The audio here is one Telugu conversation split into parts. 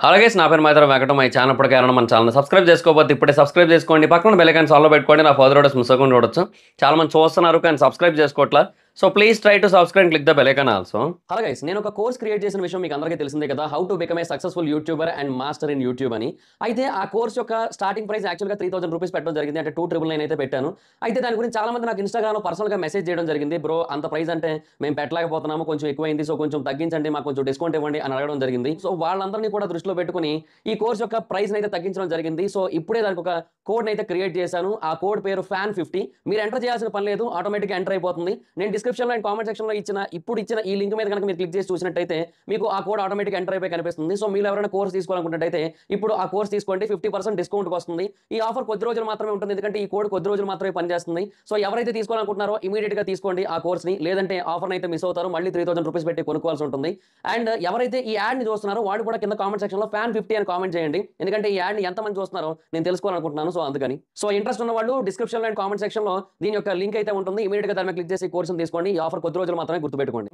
అలాగే నా పేరు మైత్రి వెంకట మై ఛానల్ ఇప్పటికే ఎవరైనా మన ఛానల్ సబ్స్క్రైబ్ చేసుకోకపోతే ఇప్పుడే సబ్స్క్రైబ్ చేసుకోండి. పక్కన బెల్ ఐకాన్ ఆల్లో పెట్టుకోండి. నా ఫర్దర్ వీడియోస్ మిస్ అవ్వకుండా చూడొచ్చు. చాలా మంది చూస్తున్నారు కానీ సబ్స్క్రైబ్ చేసుకోవట్లా. So please try to subscribe and click the bell icon also. Hello guys, నేను ఒక కోర్స్ క్రియేట్ చేసిన విషయం మీకు అందరికీ తెలిసిందే కదా, how to become a successful YouTuber and master in YouTube అని. అయితే ఆ కోర్స్ యొక్క స్టార్టింగ్ ప్రైస్ యాక్చువల్గా 3000 రూపీస్ పెట్టడం జరిగింది, అంటే 2999 అయితే పెట్టాను. అయితే దాని గురించి చాలా మంది నాకు ఇన్స్టాగ్రామ్లో పర్సనల్గా మెసేజ్ చేయడం జరిగింది. బ్రో అంత ప్రైస్ అంటే మేము పెట్టలేకపోతున్నాము, కొంచెం ఎక్కువైంది, సో కొంచెం తగ్గించండి, మాకు కొంచెం డిస్కౌంట్ ఇవ్వండి అని అడగడం జరిగింది. సో వాళ్ళందరినీ కూడా దృష్టిలో పెట్టుకుని ఈ కోర్స్ యొక్క ప్రైస్ అయితే తగ్గించడం జరిగింది. సో ఇప్పుడే దానికి ఒక కోడ్ అయితే క్రియేట్ చేశాను. ఆ కోడ్ పేరు FAN50. మీరు ఎంటర్ చేయాల్సిన పని లేదు, ఆటోమేటిక్గా ఎంటర్ అయిపోతుంది. నేను డిస్క్రిప్షన్లో అండ్ కామెంట్ సెక్షన్లో ఇచ్చిన ఈ లింక్ మీద కనుక మీరు క్లిక్ చేసి చూసినట్టయితే మీకు ఆ కోడ్ ఆటోమేటిక్ ఎంటర్ అయిపోయి కనిపిస్తుంది. సో మీరు ఎవరైనా కోర్స్ తీసుకోవాలనుకున్నట్టయితే ఇప్పుడు ఆ కోర్స్ తీసుకోండి, 50% డిస్కౌంట్ వస్తుంది. ఈ ఆఫర్ కొద్ది రోజులు మాత్రమే ఉంటుంది, ఎందుకంటే ఈ కోడ్ కొద్ది రోజులు మాత్రమే పనిచేస్తుంది. సో ఎవరైతే తీసుకోవాలనుకుంటున్నారో ఇమీడియట్ గా తీసుకోండి ఆ కోర్స్ని, లేదంటే ఆఫర్ అయితే మిస్ అవుతారు, మళ్ళీ 3000 రూపీస్ పెట్టి కొనుక్కోవాల్సి ఉంటుంది. అండ్ ఎవరైతే ఈ యాడ్ ని చూస్తున్నారో వాడు కూడా కింద కామెంట్ సెక్షన్ లో FAN50 అని కామెంట్ చేయండి, ఎందుకంటే ఈ యాడ్ ని ఎంతమంది చూస్తున్నారో నేను తెలుసుకోవాలనుకుంటున్నాను. సో అందుకని ఇంట్రెస్ట్ ఉన్న వాళ్ళు డిస్క్రిప్షన్ అండ్ కామెంట్ సెక్షన్ లో దీని యొక్క లింక్ అయితే ఉంటుంది, ఇమీడియట్ గా దాని మీద క్లిక్ చేసి కోర్స్ తీసుకోండి. ఈ ఆఫర్ కొద్ది రోజులు మాత్రమే, గుర్తుపెట్టుకోండి.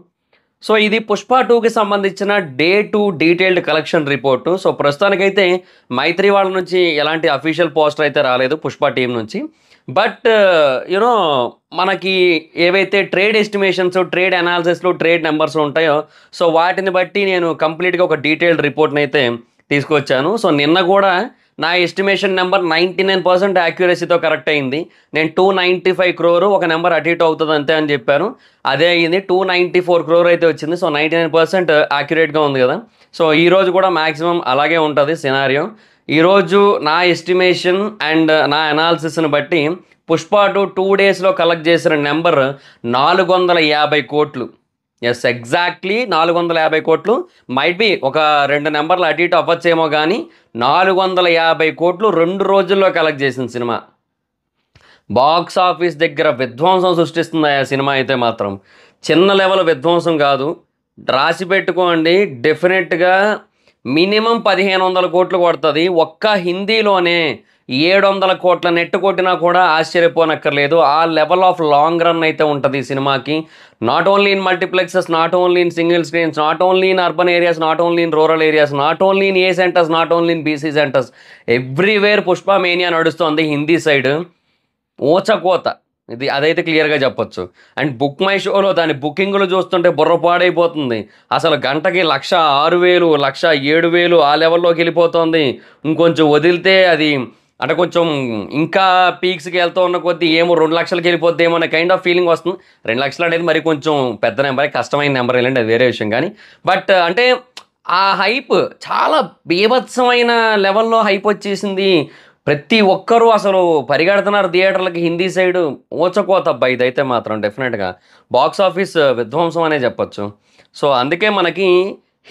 సో ఇది పుష్ప 2కి సంబంధించిన day 2 detailed collection report. So ప్రస్తుతానికైతే మైత్రి వాళ్ళ నుంచి ఎలాంటి అఫీషియల్ పోస్టర్ అయితే రాలేదు పుష్ప టీం నుంచి. బట్ యూనో మనకి ఏవైతే ట్రేడ్ ఎస్టిమేషన్స్, ట్రేడ్ అనాలిసిస్లు, ట్రేడ్ నెంబర్స్ ఉంటాయో సో వాటిని బట్టి నేను కంప్లీట్గా ఒక డీటెయిల్డ్ రిపోర్ట్ని అయితే తీసుకొచ్చాను. సో నిన్న కూడా నా ఎస్టిమేషన్ నెంబర్ 99% యాక్యురసీతో కరెక్ట్ అయింది. నేను 295 crore ఒక నెంబర్ అటు ఇటు అవుతుంది అంతే అని చెప్పాను, అదే అయింది. 294 crore అయితే వచ్చింది. సో 99% యాక్యురేట్గా ఉంది కదా. సో ఈరోజు కూడా మ్యాక్సిమం అలాగే ఉంటుంది సినారియో. ఈరోజు నా ఎస్టిమేషన్ అండ్ నా అనాలిసిస్ని బట్టి పుష్ప 2 daysలో కలెక్ట్ చేసిన నెంబర్ 450 కోట్లు. ఎస్, ఎగ్జాక్ట్లీ 450 కోట్లు. మైట్ బి ఒక 2 నెంబర్లు అటు ఇటు అవ్వచ్చేమో కానీ 450 కోట్లు 2 రోజుల్లో కలెక్ట్ చేసిన సినిమా. బాక్స్ ఆఫీస్ దగ్గర విధ్వంసం సృష్టిస్తుంది ఆ సినిమా అయితే మాత్రం. చిన్న లెవెల్ విధ్వంసం కాదు, రాసి పెట్టుకోండి. డెఫినెట్గా మినిమం 1500 కోట్లు కొడుతుంది. ఒక్క హిందీలోనే 700 కోట్ల నెట్ కొట్టినా కూడా ఆశ్చర్యపోనక్కర్లేదు. ఆ లెవెల్ ఆఫ్ లాంగ్ రన్ అయితే ఉంటుంది ఈ సినిమాకి. Not only in multiplexes, not only in single screens, not only in urban areas, not only in rural areas, not only in a centres, not only in BC centres, everywhere Pushpa mania నడుస్తుంది హిందీ సైడ్. ఊచకోత ఇది, అదైతే క్లియర్గా చెప్పొచ్చు. అండ్ బుక్ మై షోలో దాని బుకింగ్లు చూస్తుంటే బుర్రపాడైపోతుంది. అసలు గంటకి 1,06,000, 1,07,000 ఆ లెవెల్లోకి వెళ్ళిపోతుంది. ఇంకొంచెం వదిలితే అది అంటే కొంచెం ఇంకా పీక్స్కి వెళ్తూ ఉన్న కొద్దీ ఏమో 2 లక్షలకి వెళ్ళిపోద్దేమో అనే కైండ్ ఆఫ్ ఫీలింగ్ వస్తుంది. 2 లక్షలు అనేది మరి కొంచెం పెద్ద నెంబరే, కష్టమైన నెంబర్ వెళ్ళండి, అది వేరే విషయం. కానీ బట్ అంటే ఆ హైప్ చాలా బీభత్సమైన లెవెల్లో హైప్ వచ్చేసింది. ప్రతి ఒక్కరూ అసలు పరిగెడుతున్నారు థియేటర్లకి హిందీ సైడ్. ఊచకోత అబ్బా ఇదైతే మాత్రం డెఫినెట్గా బాక్స్ ఆఫీస్ విధ్వంసం అనే చెప్పొచ్చు. సో అందుకే మనకి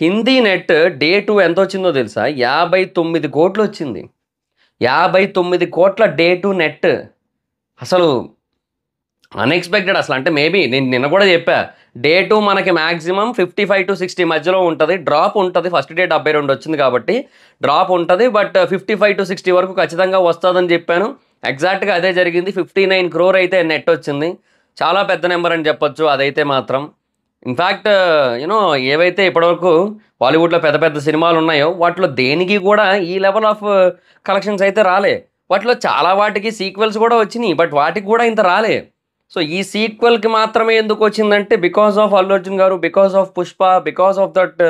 హిందీ నెట్ డే 2 ఎంత వచ్చిందో తెలుసా? 59 కోట్లు వచ్చింది. 59 కోట్ల డే 2 నెట్. అసలు అన్ఎక్స్పెక్టెడ్ అసలు. అంటే మేబీ నేను నిన్న కూడా చెప్పా, డే 2 మనకి మ్యాక్సిమం 55 to 60 మధ్యలో ఉంటుంది. డ్రాప్ ఉంటుంది, ఫస్ట్ డే 72 వచ్చింది కాబట్టి డ్రాప్ ఉంటుంది. బట్ 55 to 60 వరకు ఖచ్చితంగా వస్తుందని చెప్పాను. ఎగ్జాక్ట్గా అదే జరిగింది. 59 crore అయితే నెట్ వచ్చింది. చాలా పెద్ద నెంబర్ అని చెప్పొచ్చు అదైతే మాత్రం. ఇన్ఫ్యాక్ట్ యూనో ఏవైతే ఇప్పటివరకు బాలీవుడ్లో పెద్ద పెద్ద సినిమాలు ఉన్నాయో వాటిలో దేనికి కూడా ఈ లెవెల్ ఆఫ్ కలెక్షన్స్ అయితే రాలే. వాటిలో చాలా వాటికి సీక్వెల్స్ కూడా వచ్చినాయి, బట్ వాటికి కూడా ఇంత రాలే. సో ఈ సీక్వెల్కి మాత్రమే ఎందుకు వచ్చిందంటే because of Allu Arjun garu, because of Pushpa, because of that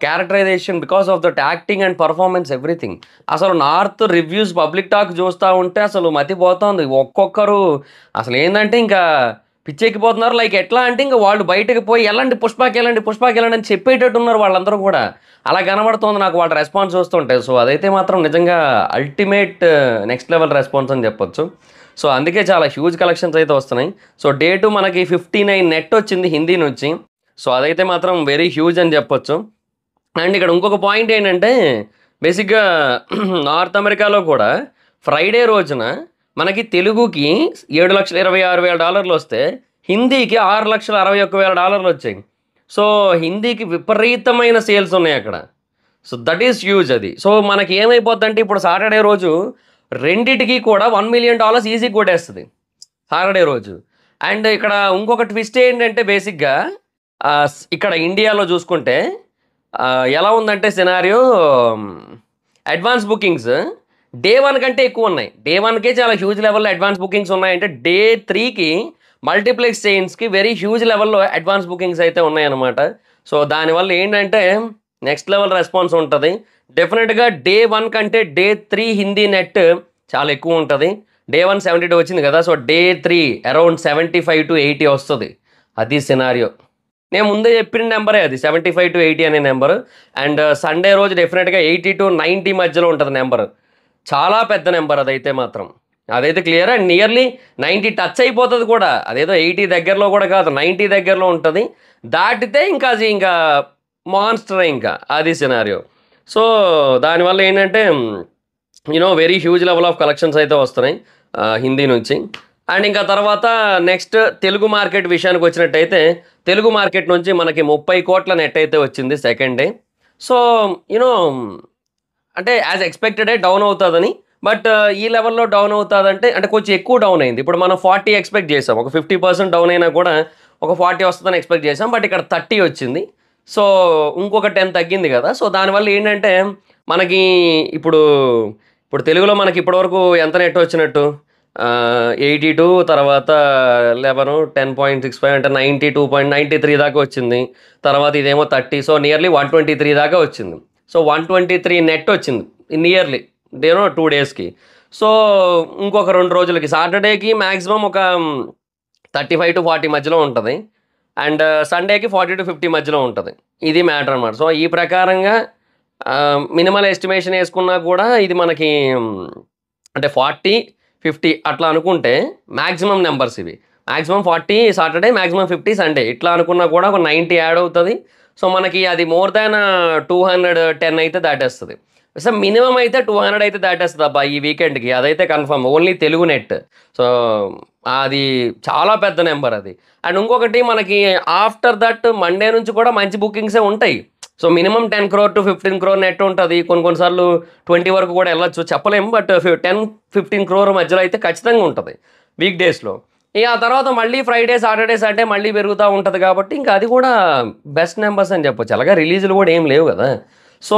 characterisation, because of that acting and performance, everything. అసలు నార్త్ రివ్యూస్, పబ్లిక్ టాక్ చూస్తూ ఉంటే అసలు మతిపోతుంది. ఒక్కొక్కరు అసలు ఏంటంటే ఇంకా పిచ్చెక్కిపోతున్నారు. లైక్ ఎట్లా అంటే ఇంకా వాళ్ళు బయటకు పోయి వెళ్ళండి పుష్పకి వెళ్ళండి, పుష్పకి వెళ్ళండి అని చెప్పేటట్టు ఉన్నారు వాళ్ళందరూ కూడా. అలా కనబడుతుంది నాకు వాళ్ళ రెస్పాన్స్ చూస్తుంటే. సో అదైతే మాత్రం నిజంగా అల్టిమేట్ నెక్స్ట్ లెవెల్ రెస్పాన్స్ అని చెప్పొచ్చు. సో అందుకే చాలా హ్యూజ్ కలెక్షన్స్ అయితే వస్తున్నాయి. సో డే 2 మనకి 59 నెట్ వచ్చింది హిందీ నుంచి. సో అదైతే మాత్రం వెరీ హ్యూజ్ అని చెప్పొచ్చు. అండ్ ఇక్కడ ఇంకొక పాయింట్ ఏంటంటే బేసిక్గా నార్త్ అమెరికాలో కూడా ఫ్రైడే రోజున మనకి తెలుగుకి $7,26,000 వస్తే హిందీకి $6,61,000 వచ్చాయి. సో హిందీకి విపరీతమైన సేల్స్ ఉన్నాయి అక్కడ. సో దట్ ఈస్ హ్యూజ్ అది. సో మనకి ఏమైపోద్ది అంటే ఇప్పుడు సాటర్డే రోజు రెండిటికి కూడా $1 million ఈజీ కొట్టేస్తుంది సాటర్డే రోజు. అండ్ ఇక్కడ ఇంకొక ట్విస్ట్ ఏంటంటే బేసిక్గా ఇక్కడ ఇండియాలో చూసుకుంటే ఎలా ఉందంటే సినారియో అడ్వాన్స్ బుకింగ్స్ డే 1 కంటే ఎక్కువ ఉన్నాయి. డే 1కే చాలా హ్యూజ్ లెవెల్‌లో అడ్వాన్స్ బుకింగ్స్ ఉన్నాయంటే డే 3కి మల్టీప్లెక్స్ చైన్స్‌కి వెరీ హ్యూజ్ లెవెల్‌లో అడ్వాన్స్ బుకింగ్స్ అయితే ఉన్నాయన్నమాట. సో దానివల్ల ఏంటంటే నెక్స్ట్ లెవెల్ రెస్పాన్స్ ఉంటది. డెఫినిట్‌గా డే 1 కంటే డే 3 హిందీ నెట్ చాలా ఎక్కువ ఉంటది. డే 1 72 వచ్చింది కదా! సో డే 3 అరౌండ్ 75-80 వస్తది. అది సినారియో. నేను ముందే చెప్పిన నెంబరే అది 75-80 అనే నెంబరు. అండ్ సండే రోజు డెఫినిట్‌గా 80-90 మధ్యలో ఉంటది నెంబరు. చాలా పెద్ద నెంబర్ అదైతే మాత్రం. అదైతే క్లియర్ అండ్ నియర్లీ 90 టచ్ అయిపోతది కూడా. అదేదో 80 దగ్గరలో కూడా కాదు. 90 దగ్గరలో ఉంటది. దాటితే ఇంకా అది ఇంకా మాన్స్టరే ఇంకా. అది సినారియో. సో దానివల్ల ఏంటంటే very huge level of collections అయితే వస్తున్నాయి హిందీ నుంచి. అండ్ ఇంకా తర్వాత నెక్స్ట్ తెలుగు మార్కెట్ విషయానికి వచ్చినట్టయితే తెలుగు మార్కెట్ నుంచి మనకి 30 కోట్ల నెట్ అయితే వచ్చింది సెకండ్ డే. సో అంటే యాజ్ ఎక్స్పెక్టెడే డౌన్ అవుతుందని. బట్ ఈ లెవెల్‌లో డౌన్ అవుతాదంటే అంటే కొంచెం ఎక్కువ డౌన్ అయింది. ఇప్పుడు మనం 40 ఎక్స్‌పెక్ట్ చేసాం. ఒక 50% డౌన్ అయినా కూడా ఒక 40 వస్తదని ఎక్స్‌పెక్ట్ చేసాం. బట్ ఇక్కడ 30 వచ్చింది. సో ఇంకొక 10 తగ్గింది కదా! సో దానివల్ల ఏంటంటే మనకి ఇప్పుడు తెలుగులో మనకి ఇప్పటివరకు ఎంత నెట్ వచ్చినట్టు 82 తర్వాత 11 10.65 అంటే 92.93 దాకా వచ్చింది. తర్వాత ఇదేమో 30 సో నియర్లీ 123 దాకా వచ్చింది. సో 123 నెట్ వచ్చింది నియర్లీ 2 డేస్‌కి. సో ఇంకొక 2 రోజులకి సాటర్డేకి మ్యాక్సిమం ఒక 35-40 మధ్యలో ఉంటది. అండ్ సండేకి 40-50 మధ్యలో ఉంటది. ఇది మ్యాటర్ అనమాట. సో ఈ ప్రకారంగా మినిమల్ ఎస్టిమేషన్ ఏసుకున్నా కూడా ఇది మనకి అంటే 40, 50 అట్లా అనుకుంటే మాక్సిమం నెంబర్స్ ఇవి. Maximum 40 Saturday, maximum 50 Sunday. ఇట్లా అనుకున్నా కూడా ఒక 90 యాడ్ అవుతది. సో మనకి అది మోర్ దాన్ 210 అయితే దాటేస్తది. సో మినిమం అయితే 200 అయితే దాటేస్తదబ్బా ఈ వీకెండ్‌కి. అదైతే confirm. Only Telugu net. So అది చాలా పెద్ద నెంబర్ అది. అండ్ ఇంకొకటి మనకి ఆఫ్టర్ దట్ మండే నుంచి కూడా మంచి బుకింగ్సే ఉంటాయి. So minimum 10 crore to 15 crore net ఉంటది. కొన్ని సార్లు 20 వరకు కూడా వెళ్ళొచ్చు చెప్పలేము. బట్ 10-15 crore మధ్యలో అయితే ఖచ్చితంగా ఉంటది వీక్ డేస్‌లో. ఇక ఆ తర్వాత మళ్ళీ ఫ్రైడే, సాటర్డే, సండే మళ్ళీ పెరుగుతా ఉంటది కాబట్టి ఇంకా అది కూడా బెస్ట్ నెంబర్స్ అని చెప్పొచ్చు. అలాగా రిలీజ్‌లు కూడా ఏం లేవు కదా! సో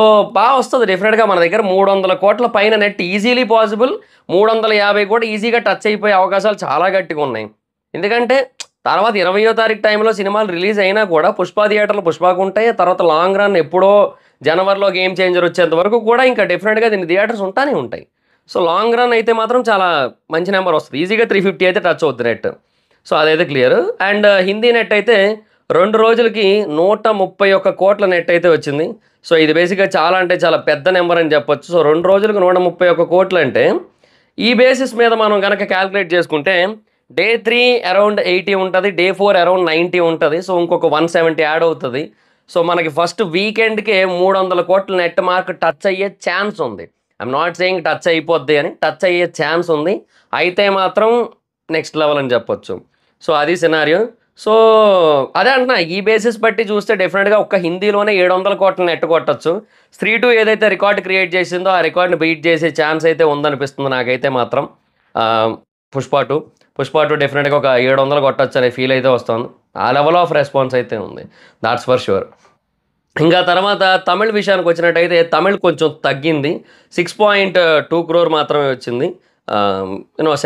వస్తది డెఫినిట్‌గా మన దగ్గర 300 కోట్ల పైన నెట్ ఈజీలీ పాసిబుల్. 350 కూడా ఈజీగా టచ్ అయిపోయే అవకాశాలు చాలా గట్టిగా ఉన్నాయి. ఎందుకంటే తర్వాత 20వ తారీఖు టైంలో సినిమాలు రిలీజ్ అయినా కూడా పుష్ప థియేటర్లు పుష్పకు ఉంటాయి. తర్వాత లాంగ్ రన్ ఎప్పుడో జనవరిలో గేమ్ చేంజర్ వచ్చేంత వరకు కూడా ఇంకా డెఫినిట్‌గా దీని థియేటర్స్ ఉంటానే ఉంటాయి. సో లాంగ్ రన్ అయితే మాత్రం చాలా మంచి నెంబర్ వస్తది. ఈజీగా 350 అయితే టచ్ అవుద్ది నెట్. సో అదైతే క్లియర్. అండ్ హిందీ నెట్ అయితే 2 రోజులకి 131 కోట్ల నెట్ అయితే వచ్చింది. సో ఇది బేసిక్‌గా చాలా అంటే చాలా పెద్ద నెంబర్ అని చెప్పొచ్చు. సో 2 రోజులకు 131 కోట్లు అంటే ఈ బేసిస్ మీద మనం గనక క్యాలిక్యులేట్ చేసుకుంటే డే 3 అరౌండ్ 80 ఉంటది. డే 4 అరౌండ్ 90 ఉంటది. సో ఇంకొక 170 యాడ్ అవుతది. సో మనకి ఫస్ట్ వీకెండ్‌కే 300 కోట్ల నెట్ మార్క్ టచ్ అయ్యే ఛాన్స్ ఉంది. ఐయామ్ నాట్ సేయింగ్ టచ్ అయిపోద్ది అని. టచ్ అయ్యే ఛాన్స్ ఉంది. అయితే మాత్రం నెక్స్ట్ లెవెల్ అని చెప్పొచ్చు. సో అది సినారియో. సో అదే అంటున్నా ఈ బేసిస్ బట్టి చూస్తే డెఫినెట్‌గా ఒక్క హిందీలోనే 700 కోట్ల నెట్ కొట్టొచ్చు. 3-2 ఏదైతే రికార్డ్ క్రియేట్ చేసిందో ఆ రికార్డ్‌ని బీట్ చేసే ఛాన్స్ అయితే ఉందనిపిస్తుంది నాకైతే మాత్రం. పుష్ప 2 డెఫినెట్‌గా ఒక 700 కొట్టొచ్చు అనే ఫీల్ అయితే వస్తుంది. ఆ లెవెల్ ఆఫ్ రెస్పాన్స్ అయితే ఉంది. That's for sure. ఇంకా తర్వాత తమిళ్ విషయానికి వచ్చినట్టయితే తమిళ్ కొంచెం తగ్గింది. 6.2 crore మాత్రమే వచ్చింది.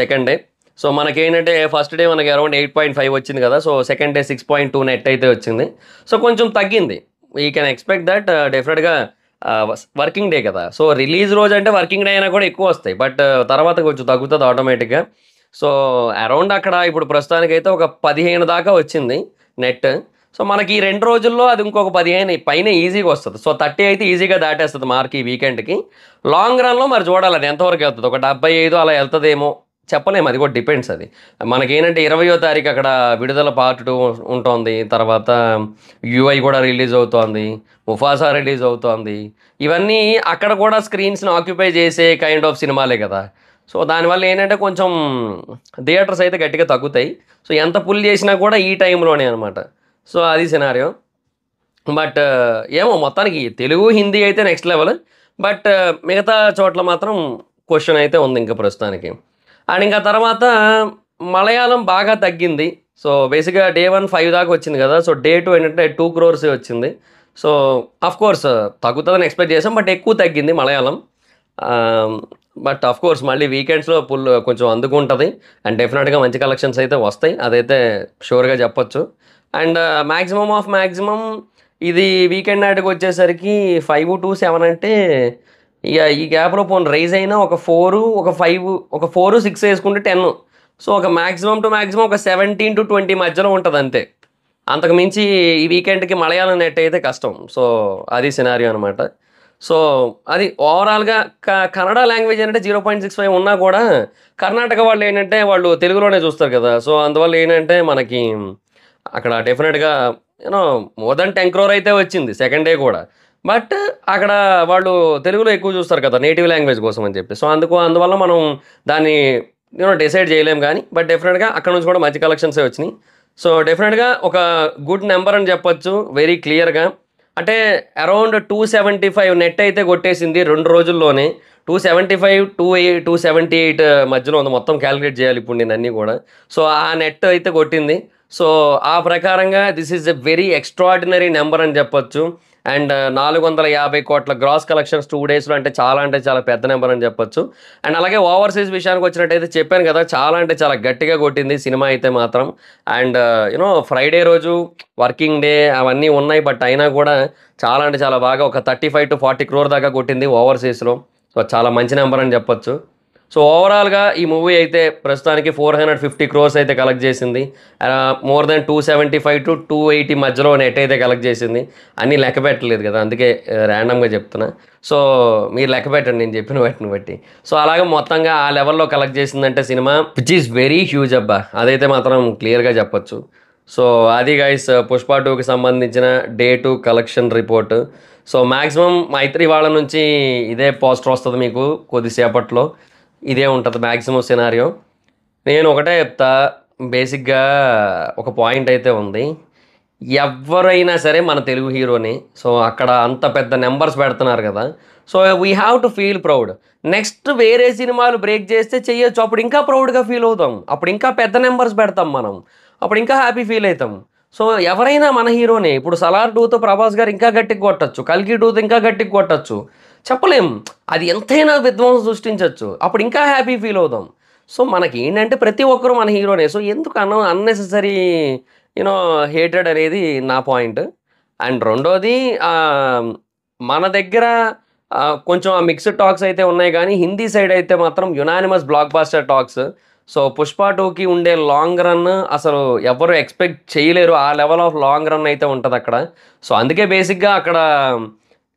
Second day. సో మనకేంటంటే ఫస్ట్ డే మనకి అరౌండ్ 8.5 వచ్చింది కదా! సో సెకండ్ డే 6.2 నెట్ అయితే వచ్చింది. సో కొంచెం తగ్గింది. వీ కెన్ ఎక్స్‌పెక్ట్ దట్ డెఫినెట్‌గా వర్కింగ్ డే కదా! సో రిలీజ్ రోజు అంటే వర్కింగ్ డే అయినా కూడా ఎక్కువ వస్తాయి. బట్ తర్వాత కొంచెం తగ్గుతది ఆటోమేటిక్‌గా. సో అరౌండ్ అక్కడ ఇప్పుడు ప్రస్తుతానికైతే ఒక 15 దాకా వచ్చింది నెట్. సో మనకి ఈ 2 రోజుల్లో అది ఇంకొక 15 పైన ఈజీగా వస్తది. సో 30 అయితే ఈజీగా దాటేస్తది మార్క్ ఈ వీకెండ్‌కి. లాంగ్ రన్‌లో మరి చూడాలి అది ఎంతవరకు వెళ్తది. ఒక 75 అలా వెళ్తదేమో చెప్పలేము. అది కూడా డిపెండ్స్ అది. మనకేంటంటే 20వ తారీఖు అక్కడ విడుదల పార్ట్ 2 ఉంటోంది. తర్వాత యూఐ కూడా రిలీజ్ అవుతోంది. ముఫాసా రిలీజ్ అవుతోంది. ఇవన్నీ అక్కడ కూడా స్క్రీన్స్‌ని ఆక్యుపై చేసే కైండ్ ఆఫ్ సినిమాలే కదా! సో దానివల్ల ఏంటంటే కొంచెం థియేటర్స్ అయితే గట్టిగా తగ్గుతాయి. సో ఎంత పుల్ చేసినా కూడా ఈ టైంలోనే అనమాట. సో అది సినారియో. బట్ ఏమో మొత్తానికి తెలుగు, హిందీ అయితే నెక్స్ట్ లెవెల్. బట్ మిగతా చోట్ల మాత్రం క్వెషన్ అయితే ఉంది ఇంకా ప్రస్తుతానికి. అండ్ ఇంకా తర్వాత మలయాళం బాగా తగ్గింది. సో బేసిక్‌గా డే 1 5 దాకా వచ్చింది కదా! సో డే 2 ఏంటంటే 2 crores వచ్చింది. సో కోర్స్ తగ్గుతుందని ఎక్స్పెక్ట్ చేసాం. బట్ ఎక్కువ తగ్గింది మలయాళం. బట్ కోర్స్ మళ్ళీ వీకెండ్స్‌లో కొంచెం అందుకుంటది. అండ్ డెఫినెట్‌గా మంచి కలెక్షన్స్ అయితే వస్తాయి. అదైతే షూర్‌గా చెప్పొచ్చు. అండ్ మాక్సిమం ఆఫ్ మాక్సిమం ఇది వీకెండ్ నాటికొచ్చేసరికి 5-7 అంటే ఇక ఈ గ్యాప్‌లో పోనీ రైజ్ అయినా ఒక 4, ఒక 5, ఒక 4, 6 ఏసుకుంటే 10. సో ఒక మాక్సిమం టు మాక్సిమం ఒక 17-20 మధ్యలో ఉంటదంతే. అంతకు మించి ఈ వీకెండ్‌కి మలయాళం నెట్ అయితే కష్టం. సో అది సినారియో అనమాట. సో అది ఓవరాల్‌గా కన్నడ లాంగ్వేజ్ ఏంటంటే 0.65 ఉన్నా కూడా కర్ణాటక వాళ్ళేంటంటే వాళ్ళు తెలుగులోనే చూస్తారు కదా! సో అందువల్ల ఏంటంటే మనకి అక్కడ డెఫినిట్‌గా మోర్ థాన్ 10 క్రోర్ అయితే వచ్చింది సెకండ్ డే కూడా. బట్ అక్కడ వాళ్ళు తెలుగులో ఎక్కువ చూస్తారు కదా! నేటివ్ లాంగ్వేజ్ కోసం అని చెప్పి. సో అందువల్ల మనం దాన్ని డిసైడ్ చేయలేం గానీ, బట్ డెఫినిట్‌గా అక్కడ నుంచి కూడా మంచి కలెక్షన్సే వచ్చినియి. సో డెఫినిట్‌గా ఒక గుడ్ నంబర్ అని చెప్పొచ్చు వెరీ క్లియర్‌గా. అంటే అరౌండ్ 275 నెట్ అయితే కొట్టేసింది 2 రోజుల్లోనే. 275, 278 మధ్యలో ఉంది. మొత్తం కాలిక్యులేట్ చేయాలి ఇప్పుడు నేనన్నీ గూడా. సో ఆ నెట్ అయితే కొట్టింది. సో ఆ ప్రకారంగా this is a very extraordinary number అని చెప్పొచ్చు. అండ్ 450 కోట్ల గ్రాస్ కలెక్షన్స్ 2 డేస్‌లో అంటే చాలా పెద్ద నంబర్ అని చెప్పొచ్చు. అండ్ అలాగే ఓవర్‌సీస్ విషయానికి వచ్చినట్టయితే చెప్పాను కదా! చాలా అంటే చాలా గట్టిగా కొట్టింది సినిమా అయితే మాత్రం. అండ్ ఫ్రైడే రోజు వర్కింగ్ డే అవన్నీ ఉన్నాయి. బట్ అయినా కూడా చాలా అంటే చాలా బాగా ఒక 35-40 క్రోర్ దాకా కొట్టింది ఓవర్‌సీస్‌లో. సో చాలా మంచి నంబర్ అని చెప్పొచ్చు. సో ఓవరాల్‌గా ఈ మూవీ అయితే ప్రస్తుతానికి 450 క్రోర్స్ అయితే కలెక్ట్ చేసింది. మోర్ దాన్ 275-280 మధ్యలో నెట్ అయితే కలెక్ట్ చేసింది. అన్నీ లెక్క పెట్టలేదు కదా! అందుకే ర్యాండమ్‌గా చెప్తున్నా. సో మీరు లెక్క పెట్టండి నేను చెప్పిన వాటిని బట్టి. సో అలాగే మొత్తంగా ఆ లెవెల్‌లో కలెక్ట్ చేసిందంటే cinema which is very huge అబ్బా! అదైతే మాత్రం క్లియర్‌గా చెప్పొచ్చు. సో అది గైస్ 'పుష్ప 2'కి సంబంధించిన day 2 collection report. So maximum Mythri వాళ్ళ నుంచి ఇదే పోస్టర్ వస్తది మీకు కొద్దిసేపట్లో. ఇదే ఉంటది మాక్సిమం సినారియో. నేను ఒకటే చెప్తా బేసిక్‌గా ఒక పాయింట్ అయితే ఉంది. ఎవ్వరైనా సరే మన తెలుగు హీరోని. సో అక్కడ అంత పెద్ద నంబర్స్ పెడుతున్నారు కదా! So we have to feel proud. Next వేరే సినిమాలు బ్రేక్ చేస్తే చెయ్యొచ్చు. అప్పుడు ఇంకా ప్రౌడ్‌గా ఫీల్ అవుతాం. అప్పుడు ఇంకా పెద్ద నంబర్స్ పెడతాం మనం. అప్పుడు ఇంకా హ్యాపీ ఫీల్ అయితాం. సో ఎవరైనా మన హీరోనే. ఇప్పుడు 'సలార్ 2'తో ప్రభాస్ గారు ఇంకా గట్టిగా కొట్టొచ్చు. 'కల్కి 2'తో ఇంకా గట్టిగా కొట్టొచ్చు. చెప్పలేం. అది ఎంతైనా విధ్వంసం సృష్టించొచ్చు. అప్పుడు ఇంకా హ్యాపీ ఫీల్ అవుదాం. సో మనకేంటంటే ప్రతి ఒక్కరు మన హీరోనే. సో ఎందుకు అన్నెసెసరీ యూనో హేటెడ్ అనేది నా పాయింట్. అండ్ రెండోది మన దగ్గర కొంచెం ఆ మిక్స్డ్ టాక్స్ అయితే ఉన్నాయి గానీ, హిందీ సైడ్ అయితే మాత్రం unanimous blockbuster talks. So 'Pushpa 2'కి ఉండే లాంగ్ రన్ అసలు ఎవ్వరు ఎక్స్‌పెక్ట్ చేయలేరు. ఆ లెవెల్ ఆఫ్ లాంగ్ రన్ అయితే ఉంటదక్కడ. సో అందుకే బేసిక్‌గా అక్కడ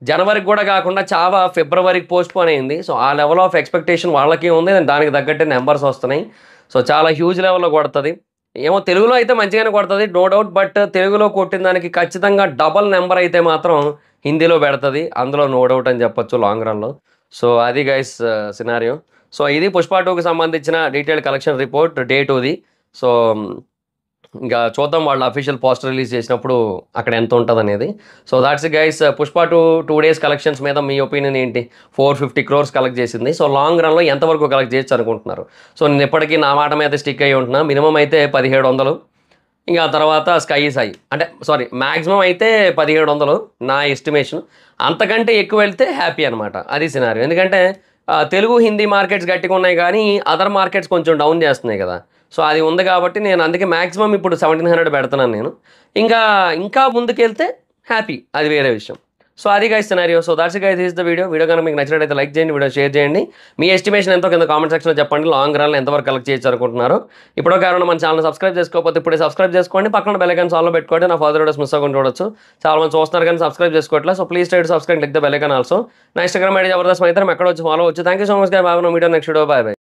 జనవరికి కూడా కాకుండా చావా ఫిబ్రవరికి పోస్ట్‌పోన్ అయింది. సో ఆ లెవెల్ ఆఫ్ ఎక్స్‌పెక్టేషన్ వాళ్ళకి ఉంది. దానికి తగ్గట్టే నంబర్స్ వస్తున్నాయి. సో చాలా హ్యూజ్ లెవెల్‌లో కొడతది. ఏమో తెలుగులో అయితే మంచిగానే కొడతది నో డౌట్. బట్ తెలుగులో కొట్టిన దానికి ఖచ్చితంగా డబల్ నంబర్ అయితే మాత్రం హిందీలో పెడతది. అందులో నో డౌట్ అని చెప్పొచ్చు లాంగ్ రన్‌లో. సో అది గైస్ సినారియో. సో ఇది 'పుష్ప 2'కి సంబంధించిన డీటెయిల్డ్ కలెక్షన్ రిపోర్ట్ డే 2ది. సో ఇంకా చూద్దాం వాళ్ళు అఫీషియల్ పోస్టర్ రిలీజ్ చేసినప్పుడు అక్కడ ఎంత ఉంటదనేది. So that's it guys. 'Pushpa 2' days collections మీద మీ ఒపీనియన్ ఏంటి? 450 క్రోర్స్ కలెక్ట్ చేసింది. సో లాంగ్ రన్‌లో ఎంతవరకు కలెక్ట్ చేయొచ్చు అనుకుంటున్నారు? సో నేను ఇప్పటికీ నా మాట మీద స్టిక్ అయ్యి ఉంటున్నా. మినిమమ్ అయితే 1700. ఇంక ఆ తర్వాత స్కై ఈజ్ హై. అంటే సారీ మాక్సిమం అయితే 1700 నా ఎస్టిమేషన్. అంతకంటే ఎక్కువ వెళ్తే హ్యాపీ అనమాట. అది సినారియో. ఎందుకంటే తెలుగు, హిందీ మార్కెట్స్ గట్టిగా ఉన్నాయి కానీ అదర్ మార్కెట్స్ కొంచెం డౌన్ చేస్తున్నాయి కదా! సో అది ఉంది కాబట్టి నేను అందుకే మాక్సిమం ఇప్పుడు 1700 పెడుతున్నాను నేను. ఇంకా ముందుకెళ్తే హ్యాపీ. అది వేరే విషయం. సో అది guys scenario. So that's it guys. This is the video. Video కనుక మీకు నచ్చినట్లయితే లైక్ చేయండి. వీడియో షేర్ చేయండి. మీ ఎస్టిమేషన్ ఎంతో కింద కామెంట్ సెక్షన్‌లో చెప్పండి. లాంగ్ రన్‌లో ఎంతవరకు కలెక్ట్ చేయొచ్చు అనుకుంటున్నారు? ఇప్పటివరకు కారణం మన ఛానల్ సబ్స్క్రైబ్ చేసుకోకపోతే ఇప్పుడే సబ్స్క్రైబ్ చేసుకోండి. పక్కన బెల్ ఐకాన్ ఆన్‌లో పెట్టుకోండి. నా ఫర్దర్ వీడియోస్ మిస్ అవ్వకుండా చూడొచ్చు. చాలా మంది చూస్తున్నారు కానీ సబ్స్క్రైబ్ చేసుకోవట్లేదు. So please try to subscribe, click the bell icon also. నా ఇన్‌స్టాగ్రామ్ ఐడీ జబర్దస్త్ మైత్రం ఎక్కడ వచ్చి ఫాలో అవ్వచ్చు. Thank you so much guys. Bye. Meet on next video. Bye.